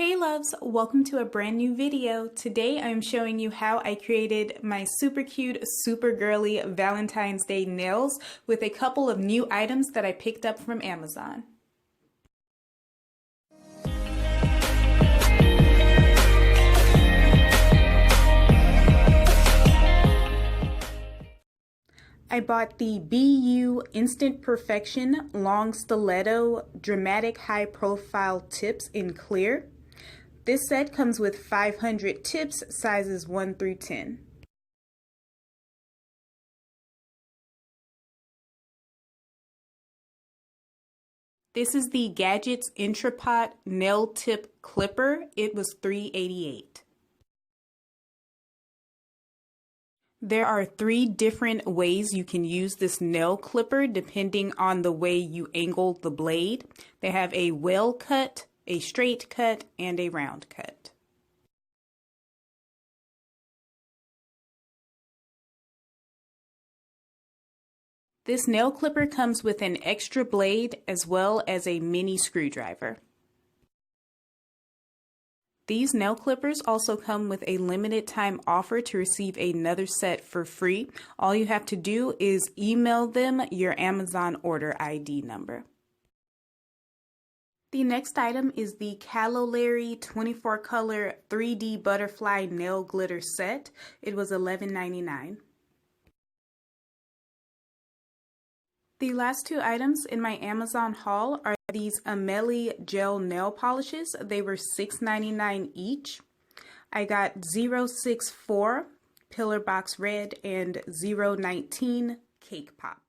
Hey loves, welcome to a brand new video. Today I'm showing you how I created my super cute, super girly Valentine's Day nails with a couple of new items that I picked up from Amazon. I bought the BU Instant Perfection Long Stiletto Dramatic High Profile Tips in clear. This set comes with 500 tips, sizes 1 through 10. This is the Gadgets Entrepot Nail Tip Clipper. It was $3.88. There are 3 different ways you can use this nail clipper depending on the way you angle the blade. They have a well cut, a straight cut, and a round cut. This nail clipper comes with an extra blade as well as a mini screwdriver. These nail clippers also come with a limited time offer to receive another set for free. All you have to do is email them your Amazon order ID number. The next item is the Calollary 24 color 3D butterfly nail glitter set. It was $11.99. The last 2 items in my Amazon haul are these AIMEILI gel nail polishes. They were $6.99 each. I got 064 Pillar Box Red and 019 Cake Pop.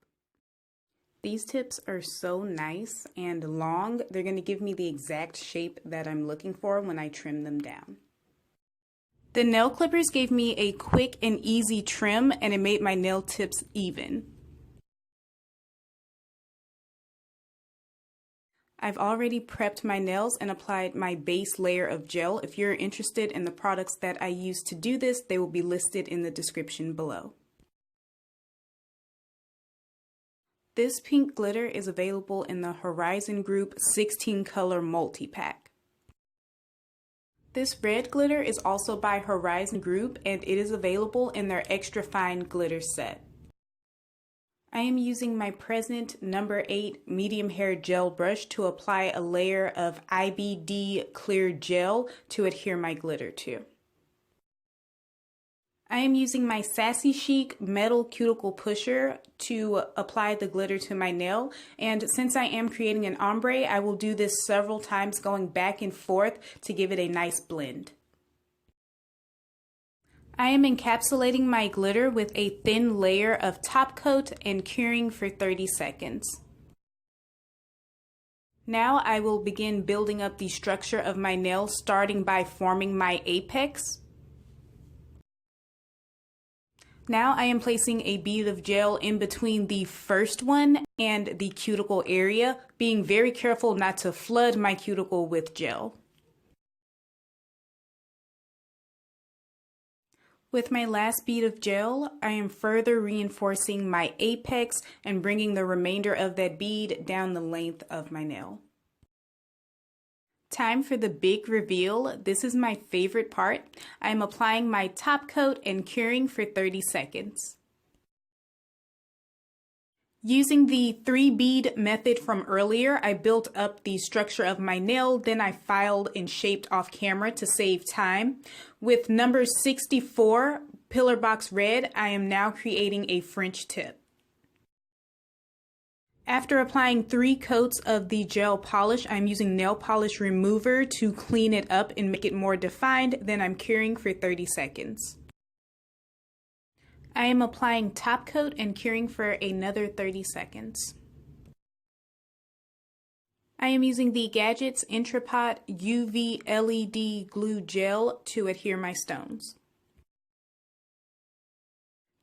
These tips are so nice and long. They're going to give me the exact shape that I'm looking for when I trim them down. The nail clippers gave me a quick and easy trim, and it made my nail tips even. I've already prepped my nails and applied my base layer of gel. If you're interested in the products that I use to do this, they will be listed in the description below. This pink glitter is available in the Horizon Group 16 color multi-pack. This red glitter is also by Horizon Group and it is available in their extra fine glitter set. I am using my Present number 8 medium hair gel brush to apply a layer of IBD clear gel to adhere my glitter to. I am using my Sassy Chic metal cuticle pusher to apply the glitter to my nail, and since I am creating an ombre, I will do this several times going back and forth to give it a nice blend. I am encapsulating my glitter with a thin layer of top coat and curing for 30 seconds. Now I will begin building up the structure of my nail, starting by forming my apex. Now I am placing a bead of gel in between the first one and the cuticle area, being very careful not to flood my cuticle with gel. With my last bead of gel, I am further reinforcing my apex and bringing the remainder of that bead down the length of my nail. Time for the big reveal. This is my favorite part. I am applying my top coat and curing for 30 seconds. Using the 3-bead method from earlier, I built up the structure of my nail, then I filed and shaped off camera to save time. With number 64, Pillar Box Red, I am now creating a French tip. After applying 3 coats of the gel polish, I'm using nail polish remover to clean it up and make it more defined, then I'm curing for 30 seconds. I am applying top coat and curing for another 30 seconds. I am using the Gadgets Entrepot UV LED glue gel to adhere my stones.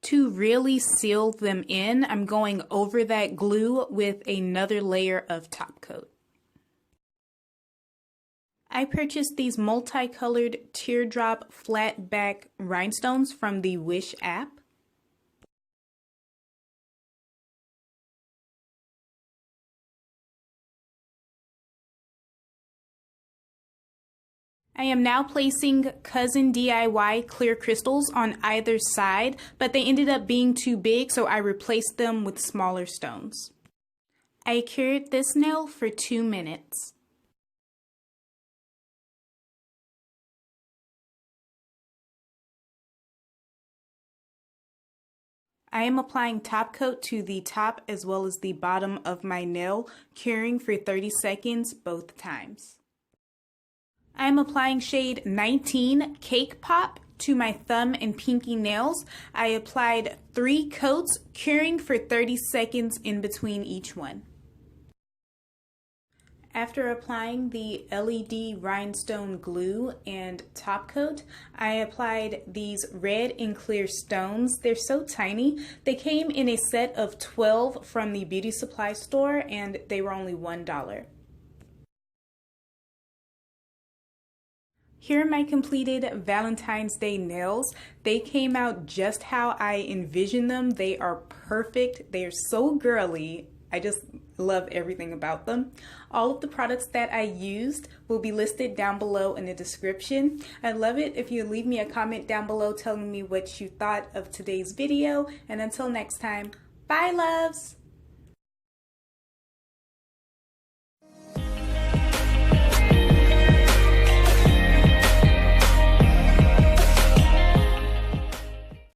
To really seal them in, I'm going over that glue with another layer of top coat. I purchased these multicolored teardrop flat back rhinestones from the Wish app. I am now placing Cousin DIY clear crystals on either side, but they ended up being too big, so I replaced them with smaller stones. I cured this nail for 2 minutes. I am applying top coat to the top as well as the bottom of my nail, curing for 30 seconds both times. I am applying shade 19 Cake Pop to my thumb and pinky nails. I applied 3 coats, curing for 30 seconds in between each one. After applying the LED Rhinestone glue and top coat, I applied these red and clear stones. They're so tiny. They came in a set of 12 from the beauty supply store and they were only $1. Here are my completed Valentine's Day nails. They came out just how I envisioned them. They are perfect. They are so girly. I just love everything about them. All of the products that I used will be listed down below in the description. I'd love it if you leave me a comment down below telling me what you thought of today's video. And until next time, bye loves!